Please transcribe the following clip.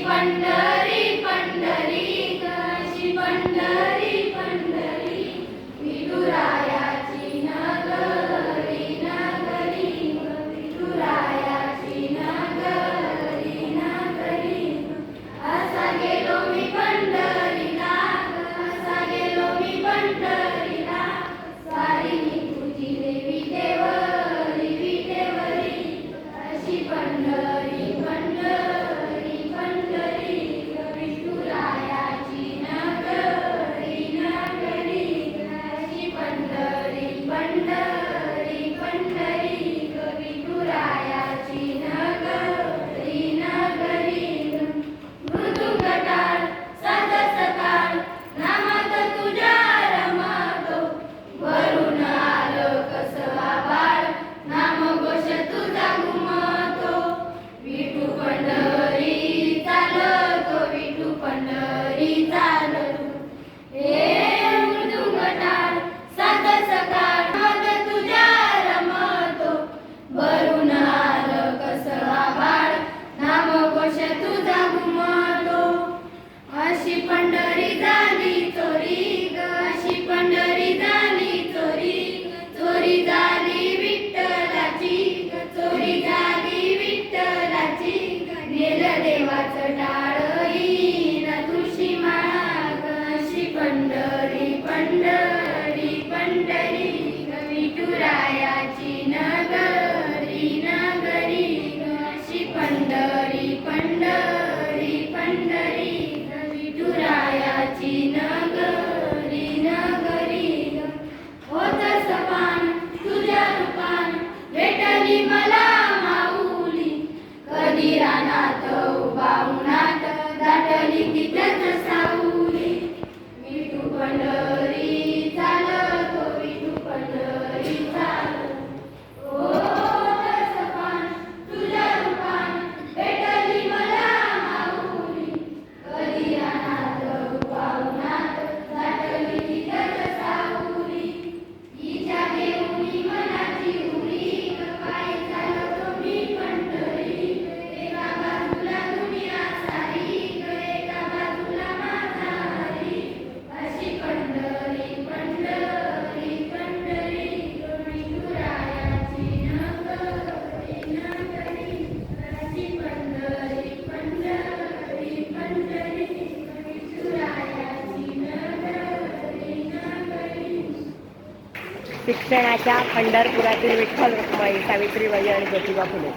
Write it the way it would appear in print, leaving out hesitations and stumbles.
पंढरी पंढरी अशी पंढरी पंढरी विठुरायाची नगरी नगरी विठुरायाची नगरी नगरी असा गेलो मी पंढरीला असा गेलो मी पंढरीला सारी मी तुझी देवी देवरी विटेवरी अशी पंढरी पंढरी पंढरी विठुरायाची नगरी नगरी अशी पंढरी पंढरी पंढरी विठुरायाची नगरी नगरी मृदुंग टाळ साध सकाळ नामात तुझ्या रमतो वरून आलं कसं आभाळ नाम घोष तुझा घुमतो विठू पंढरी चालतो विठू पंढरी चालतो हे मृदुंग टाळ साध सकाळ नामात तुझ्या रमतो वरून आलं कसं आभाळ नाम घोष तुझा घुमतो अशी पंढरी झाली चोरी ग अशी पंढरी झाली चोरी चोरी झाली विठ्ठलाची ग चोरी झाली विठ्ठलाची नेलं देवाचं टाळ येईन तुळशी माळा ग अशी पंढरी पंढरी पंढरी ग विठुरायाची नगरी नगरी ग अशी पंढरी पंढरी पंढरी ग विठुरायाची नगरी नगरी ग होत सपान तुझ्या रूपान भेटली मला माऊली कधी रानात उभा उन्हात दाटली तिथंच सावली विठू पंढरी चालतो विठू पंढरी चालतो होत सपान तुझ्या रूपान भेटली मला माऊली कधी रानात उभा उन्हात दाटली तिथंच सावली हिच्या देऊनी मनाची उरी पायी चालतो मी पंढरी एका बाजूला दुनिया सारी एका बाजूला माझा हरी अशी पंढरी पंढरी पंढरी विठुरायाची नगरी नगरी अशी पंढरी पंढरी पंढरी विठुरायाची नगरी नगरी शिक्षणाच्या पंढरपुरातील विठ्ठल रखुमाई सावित्रीबाई आणि ज्योतिबा फुले